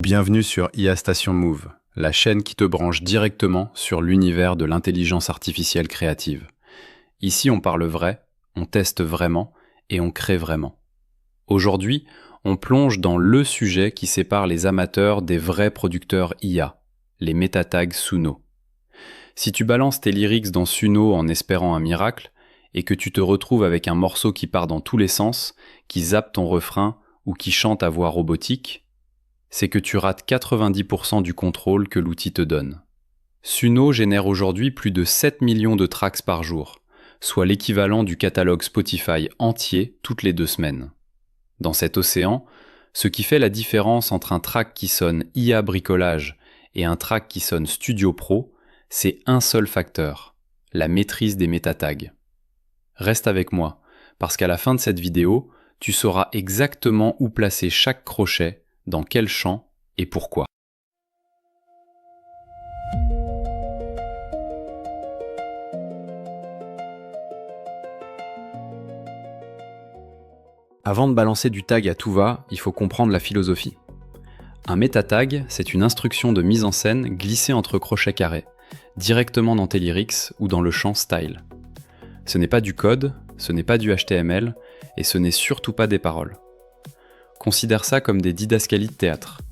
Bienvenue sur IA Station Move, la chaîne qui te branche directement sur l'univers de l'intelligence artificielle créative. Ici, on parle vrai, on teste vraiment et on crée vraiment. Aujourd'hui, on plonge dans le sujet qui sépare les amateurs des vrais producteurs IA, les métatags Suno. Si tu balances tes lyrics dans Suno en espérant un miracle, et que tu te retrouves avec un morceau qui part dans tous les sens, qui zappe ton refrain ou qui chante à voix robotique, c'est que tu rates 90% du contrôle que l'outil te donne. Suno génère aujourd'hui plus de 7 millions de tracks par jour, soit l'équivalent du catalogue Spotify entier toutes les 2 semaines. Dans cet océan, ce qui fait la différence entre un track qui sonne IA bricolage et un track qui sonne Studio Pro, c'est un seul facteur, la maîtrise des métatags. Reste avec moi, parce qu'à la fin de cette vidéo, tu sauras exactement où placer chaque crochet, dans quel champ et pourquoi. Avant de balancer du tag à tout va, il faut comprendre la philosophie. Un métatag, c'est une instruction de mise en scène glissée entre crochets carrés, directement dans tes lyrics ou dans le champ style. Ce n'est pas du code, ce n'est pas du HTML, et ce n'est surtout pas des paroles. Considère ça comme des didascalies de théâtre.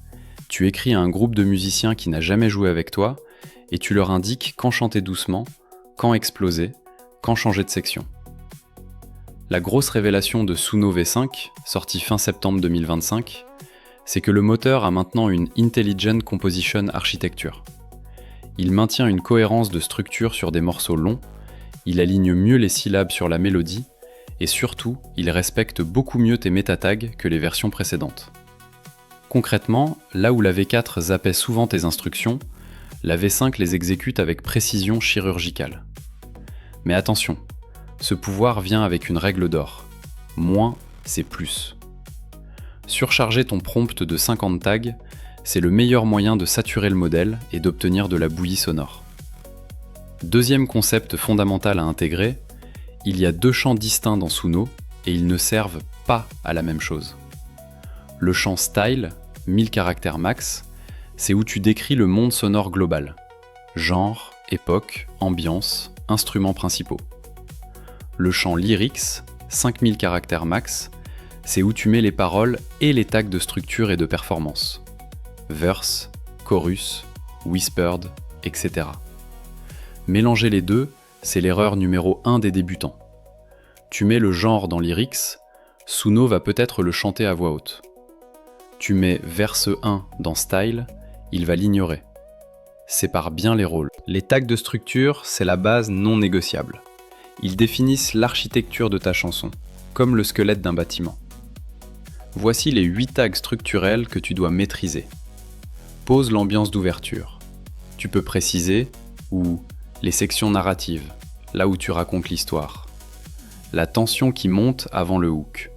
Tu écris à un groupe de musiciens qui n'a jamais joué avec toi, et tu leur indiques quand chanter doucement, quand exploser, quand changer de section. La grosse révélation de Suno V5, sortie fin septembre 2025, c'est que le moteur a maintenant une Intelligent Composition Architecture. Il maintient une cohérence de structure sur des morceaux longs, il aligne mieux les syllabes sur la mélodie, et surtout, il respecte beaucoup mieux tes métatags que les versions précédentes. Concrètement, là où la V4 zappait souvent tes instructions, la V5 les exécute avec précision chirurgicale. Mais attention, ce pouvoir vient avec une règle d'or. Moins, c'est plus. Surcharger ton prompt de 50 tags, c'est le meilleur moyen de saturer le modèle et d'obtenir de la bouillie sonore. Deuxième concept fondamental à intégrer, il y a 2 champs distincts dans Suno et ils ne servent pas à la même chose. Le champ Style, 1000 caractères max, c'est où tu décris le monde sonore global. Genre, époque, ambiance, instruments principaux. Le champ Lyrics, 5000 caractères max, c'est où tu mets les paroles et les tags de structure et de performance. Verse, chorus, whispered, etc. Mélanger les deux, c'est l'erreur numéro 1 des débutants. Tu mets le genre dans Lyrics, Suno va peut-être le chanter à voix haute. Tu mets verse 1 dans Style, il va l'ignorer. Sépare bien les rôles. Les tags de structure, c'est la base non négociable. Ils définissent l'architecture de ta chanson, comme le squelette d'un bâtiment. Voici les 8 tags structurels que tu dois maîtriser. Pose l'ambiance d'ouverture. Tu peux préciser ou les sections narratives, là où tu racontes l'histoire. La tension qui monte avant le hook.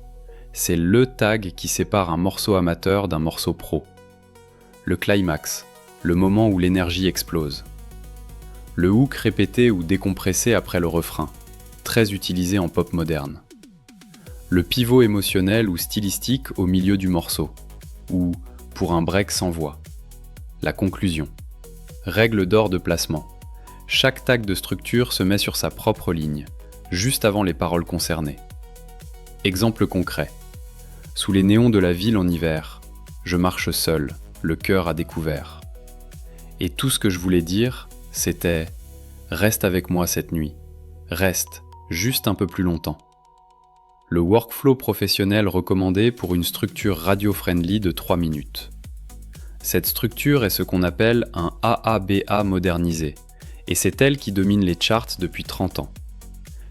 C'est le tag qui sépare un morceau amateur d'un morceau pro. Le climax, le moment où l'énergie explose. Le hook répété ou décompressé après le refrain, très utilisé en pop moderne. Le pivot émotionnel ou stylistique au milieu du morceau, ou pour un break sans voix. La conclusion. Règle d'or de placement. Chaque tag de structure se met sur sa propre ligne, juste avant les paroles concernées. Exemple concret. Sous les néons de la ville en hiver, je marche seul, le cœur à découvert. Et tout ce que je voulais dire, c'était « Reste avec moi cette nuit. Reste, juste un peu plus longtemps. » Le workflow professionnel recommandé pour une structure radio-friendly de 3 minutes. Cette structure est ce qu'on appelle un AABA modernisé. Et c'est elle qui domine les charts depuis 30 ans.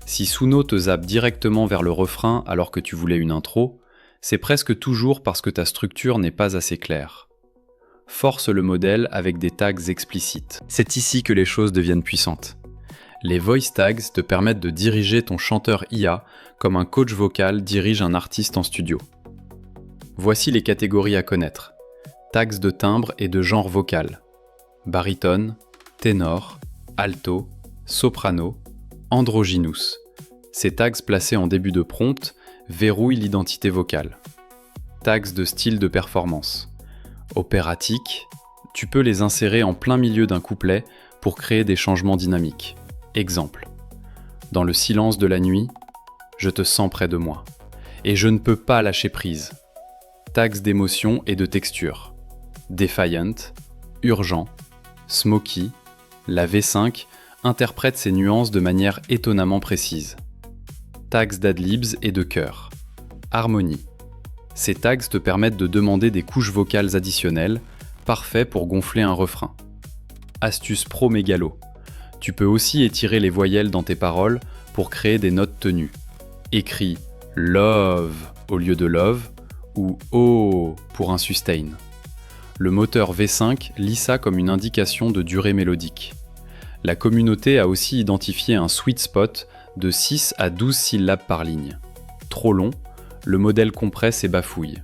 Si Suno te zappe directement vers le refrain alors que tu voulais une intro, c'est presque toujours parce que ta structure n'est pas assez claire. Force le modèle avec des tags explicites. C'est ici que les choses deviennent puissantes. Les voice tags te permettent de diriger ton chanteur IA comme un coach vocal dirige un artiste en studio. Voici les catégories à connaître. Tags de timbre et de genre vocal. Baryton, ténor, alto, soprano, androgynous. Ces tags placés en début de prompt verrouillent l'identité vocale. Tags de style de performance. Opératique, tu peux les insérer en plein milieu d'un couplet pour créer des changements dynamiques. Exemple. Dans le silence de la nuit, je te sens près de moi. Et je ne peux pas lâcher prise. Tags d'émotion et de texture. Defiant, urgent, smoky, la V5 interprète ces nuances de manière étonnamment précise. Tags d'adlibs et de chœur. Harmonie. Ces tags te permettent de demander des couches vocales additionnelles, parfait pour gonfler un refrain. Astuce pro mégalo. Tu peux aussi étirer les voyelles dans tes paroles pour créer des notes tenues. Écris love au lieu de love ou oh pour un sustain. Le moteur V5 lit ça comme une indication de durée mélodique. La communauté a aussi identifié un sweet spot de 6 à 12 syllabes par ligne. Trop long, le modèle compresse et bafouille.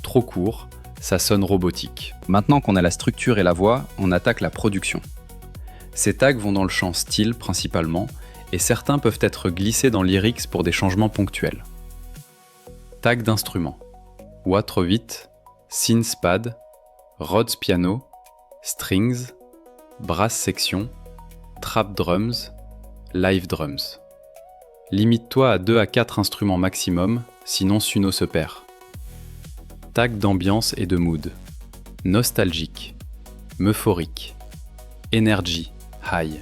Trop court, ça sonne robotique. Maintenant qu'on a la structure et la voix, on attaque la production. Ces tags vont dans le champ style principalement, et certains peuvent être glissés dans lyrics pour des changements ponctuels. Tags d'instruments. Wah 8, synth pad, Rhodes piano, strings, brass section, trap drums, live drums. Limite-toi à 2 à 4 instruments maximum, sinon Suno se perd. Tag d'ambiance et de mood. Nostalgique, euphorique, energy, high,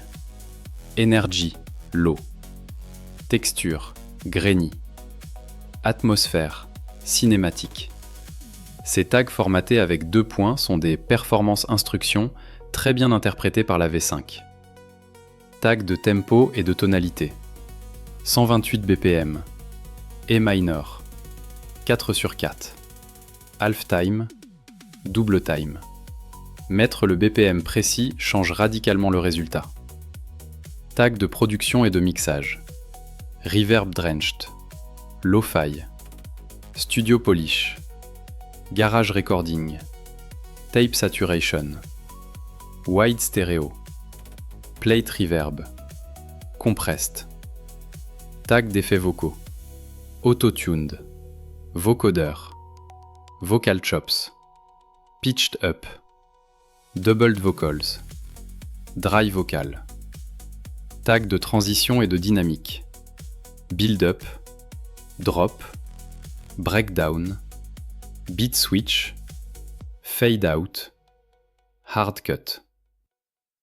energy, low, texture, grainy, atmosphère, cinématique. Ces tags formatés avec 2 points sont des performances instructions très bien interprétées par la V5. Tags de tempo et de tonalité. 128 BPM, E minor, 4/4, half time, double time. Mettre le BPM précis change radicalement le résultat. Tag de production et de mixage. Reverb drenched, lo-fi, studio polish, garage recording, tape saturation, wide stereo, plate reverb, compressed. Tag d'effets vocaux. Auto-tuned, vocodeur, vocal chops, pitched up, doubled vocals, dry vocal. Tag de transition et de dynamique. Build up, drop, breakdown, beat switch, fade out, hard cut.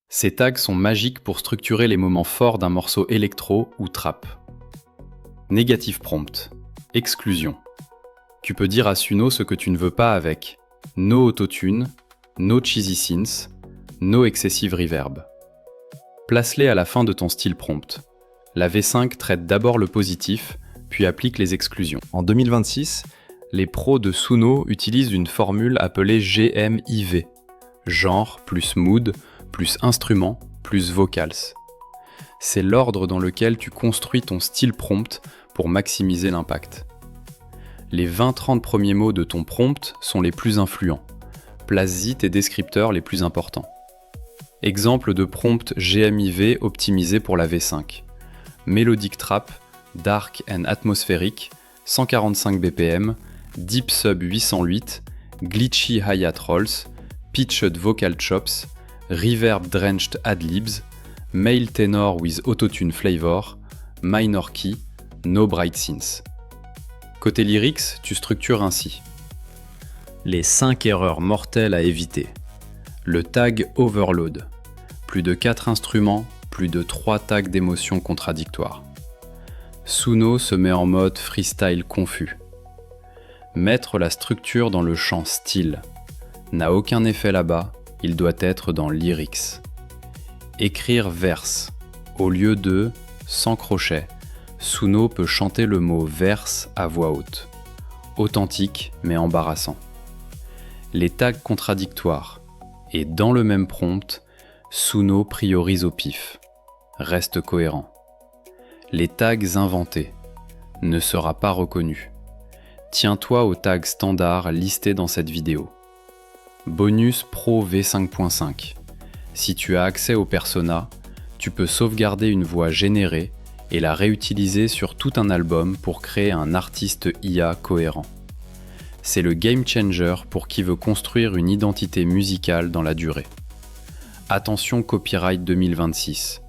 Ces tags sont magiques pour structurer les moments forts d'un morceau électro ou trap. Negative prompt, exclusion. Tu peux dire à Suno ce que tu ne veux pas avec no autotune, no cheesy synths, no excessive reverb. Place-les à la fin de ton style prompt. La V5 traite d'abord le positif, puis applique les exclusions. En 2026, les pros de Suno utilisent une formule appelée GMIV, genre plus mood, plus instrument, plus vocals. C'est l'ordre dans lequel tu construis ton style prompt pour maximiser l'impact. Les 20-30 premiers mots de ton prompt sont les plus influents. Place-y tes descripteurs les plus importants. Exemple de prompt GMIV optimisé pour la V5. Melodic trap, dark and atmosphérique, 145 BPM, deep sub 808, glitchy hi-hat rolls, pitched vocal chops, reverb drenched adlibs, male tenor with autotune flavor, minor key, no bright synths. Côté lyrics, tu structures ainsi. Les 5 erreurs mortelles à éviter. Le tag overload. Plus de 4 instruments, plus de 3 tags d'émotions contradictoires. Suno se met en mode freestyle confus. Mettre la structure dans le champ style. N'a aucun effet là-bas, il doit être dans lyrics. Écrire verse. Au lieu de sans crochet, Suno peut chanter le mot verse à voix haute. Authentique mais embarrassant. Les tags contradictoires. Et dans le même prompt, Suno priorise au pif. Reste cohérent. Les tags inventés. Ne sera pas reconnu. Tiens-toi aux tags standards listés dans cette vidéo. Bonus Pro V5.5. Si tu as accès au persona, tu peux sauvegarder une voix générée et la réutiliser sur tout un album pour créer un artiste IA cohérent. C'est le game changer pour qui veut construire une identité musicale dans la durée. Attention copyright 2026.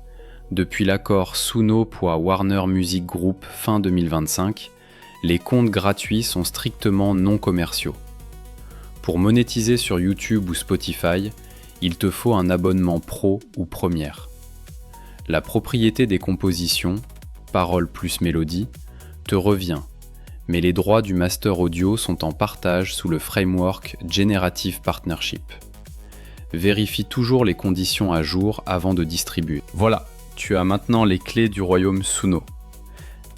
Depuis l'accord Suno pour Warner Music Group fin 2025, les comptes gratuits sont strictement non commerciaux. Pour monétiser sur YouTube ou Spotify, il te faut un abonnement pro ou première. La propriété des compositions, paroles plus mélodie, te revient, mais les droits du master audio sont en partage sous le framework Generative Partnership. Vérifie toujours les conditions à jour avant de distribuer. Voilà, tu as maintenant les clés du royaume Suno.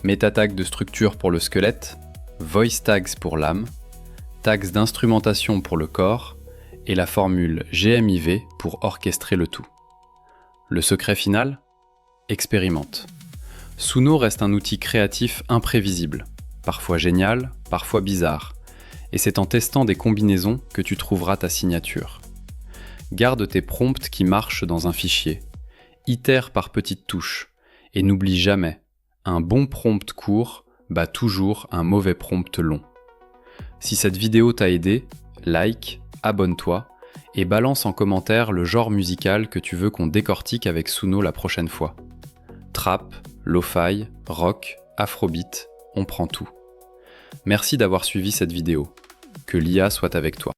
Meta-tags de structure pour le squelette, voice tags pour l'âme, tags d'instrumentation pour le corps, et la formule GMIV pour orchestrer le tout. Le secret final ? Expérimente. Suno reste un outil créatif imprévisible, parfois génial, parfois bizarre, et c'est en testant des combinaisons que tu trouveras ta signature. Garde tes prompts qui marchent dans un fichier, itère par petites touches, et n'oublie jamais, un bon prompt court bat toujours un mauvais prompt long. Si cette vidéo t'a aidé, like, abonne-toi, et balance en commentaire le genre musical que tu veux qu'on décortique avec Suno la prochaine fois. Trap, lo-fi, rock, afrobeat, on prend tout. Merci d'avoir suivi cette vidéo. Que l'IA soit avec toi.